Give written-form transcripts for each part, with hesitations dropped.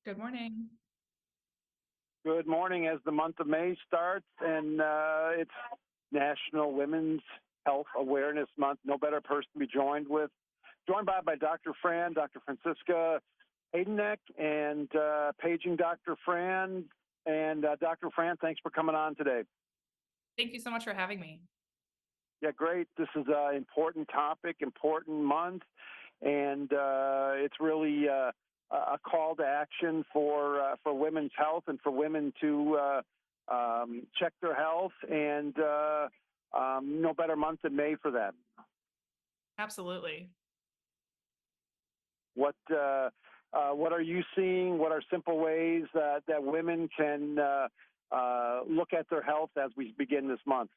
Good morning. Good morning. As the month of May starts, and it's National Women's Health Awareness Month. No better person to be joined by Dr. Fran, Dr. Franziska Haydanek, and paging Dr. Fran. And Dr. Fran, thanks for coming on today. Thank you so much for having me. Yeah, great. This is an important topic, important month, and it's really a call to action for women's health and for women to check their health. And no better month than May for that. Absolutely. What are you seeing? What are simple ways that women can look at their health as we begin this month?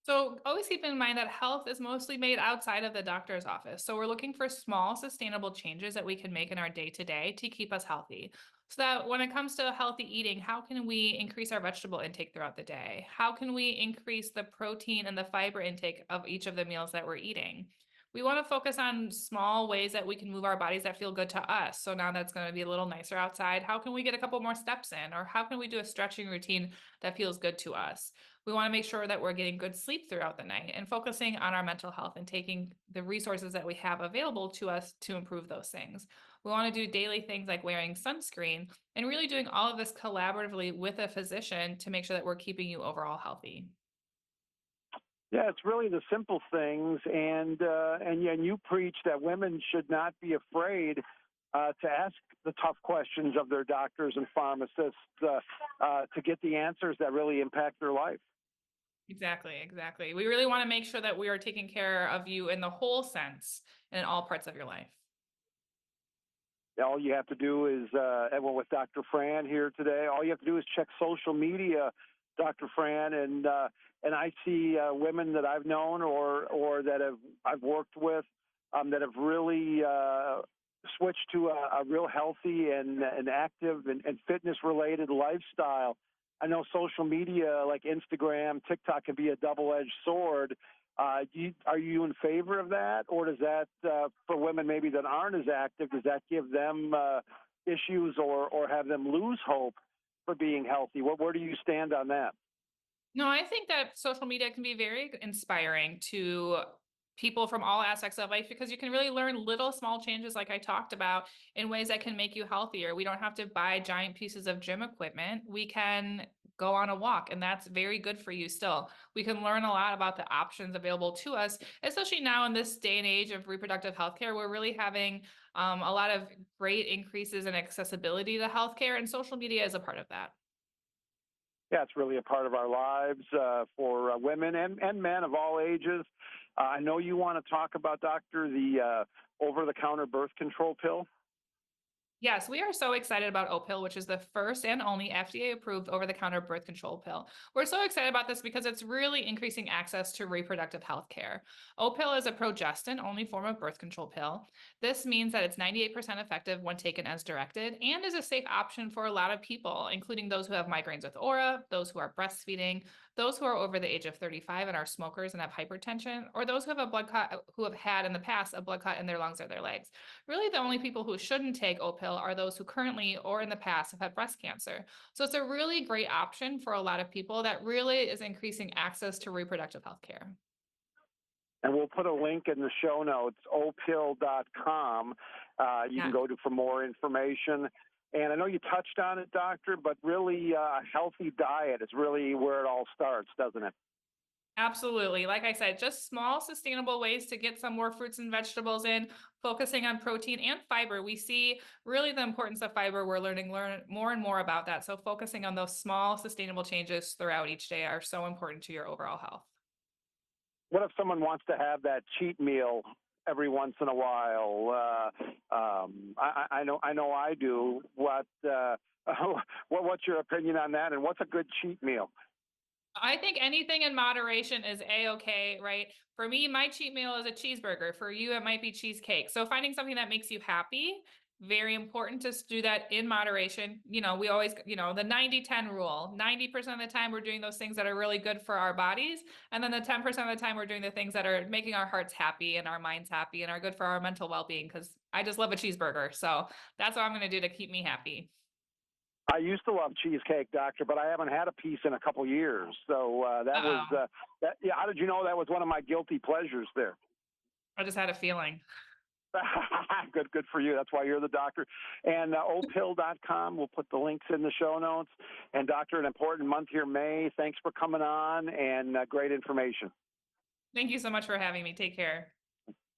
So always keep in mind that health is mostly made outside of the doctor's office. So we're looking for small, sustainable changes that we can make in our day-to-day to keep us healthy. So that when it comes to healthy eating, how can we increase our vegetable intake throughout the day? How can we increase the protein and the fiber intake of each of the meals that we're eating? We want to focus on small ways that we can move our bodies that feel good to us. So now that's going to be a little nicer outside. How can we get a couple more steps in? Or how can we do a stretching routine that feels good to us? We want to make sure that we're getting good sleep throughout the night and focusing on our mental health and taking the resources that we have available to us to improve those things. We want to do daily things like wearing sunscreen and really doing all of this collaboratively with a physician to make sure that we're keeping you overall healthy. Yeah, it's really the simple things, and you preach that women should not be afraid to ask the tough questions of their doctors and pharmacists to get the answers that really impact their life. Exactly. We really want to make sure that we are taking care of you in the whole sense and in all parts of your life. All you have to do is, everyone with Dr. Fran here today, all you have to do is check social media, Dr. Fran, and I see women that I've known or that I've worked with that have really switched to a real healthy and active and fitness-related lifestyle. I know social media like Instagram, TikTok can be a double-edged sword. Are you in favor of that, or does that, for women maybe that aren't as active, does that give them issues or have them lose hope for being healthy? Where do you stand on that? No, I think that social media can be very inspiring to people from all aspects of life because you can really learn little small changes like I talked about in ways that can make you healthier. We don't have to buy giant pieces of gym equipment. We can go on a walk, and that's very good for you still. We can learn a lot about the options available to us, especially now in this day and age of reproductive healthcare. We're really having a lot of great increases in accessibility to healthcare, and social media is a part of that. Yeah, it's really a part of our lives for women and men of all ages. I know you want to talk about, Doctor, the over-the-counter birth control pill. Yes, we are so excited about Opill, which is the first and only FDA-approved over-the-counter birth control pill. We're so excited about this because it's really increasing access to reproductive health care. Opill is a progestin-only form of birth control pill. This means that it's 98% effective when taken as directed and is a safe option for a lot of people, including those who have migraines with aura, those who are breastfeeding, those who are over the age of 35 and are smokers and have hypertension, or those who have a blood clot, who have had in the past a blood clot in their lungs or their legs. Really, the only people who shouldn't take Opill are those who currently or in the past have had breast cancer. So it's a really great option for a lot of people that really is increasing access to reproductive health care. And we'll put a link in the show notes, opill.com. You can go to for more information. And I know you touched on it, Doctor, but really a healthy diet is really where it all starts, doesn't it? Absolutely. Like I said, just small, sustainable ways to get some more fruits and vegetables in, focusing on protein and fiber. We see really the importance of fiber. We're learn more and more about that. So focusing on those small, sustainable changes throughout each day are so important to your overall health. What if someone wants to have that cheat meal every once in a while? I know I do. What's your opinion on that? And what's a good cheat meal? I think anything in moderation is a-okay, right? For me, my cheat meal is a cheeseburger. For you, it might be cheesecake. So finding something that makes you happy Very important to do that in moderation. We always, the 90-10 rule. 90% of the time, we're doing those things that are really good for our bodies. And then the 10% of the time, we're doing the things that are making our hearts happy and our minds happy and are good for our mental well-being. Because I just love a cheeseburger. So that's what I'm going to do to keep me happy. I used to love cheesecake, doctor, but I haven't had a piece in a couple years. So that was Uh-oh. that. Yeah, how did you know that was one of my guilty pleasures there? I just had a feeling. Good for you. That's why you're the doctor. And opill.com, we'll put the links in the show notes. And doctor, an important month here, May. Thanks for coming on and great information. Thank you so much for having me. Take care.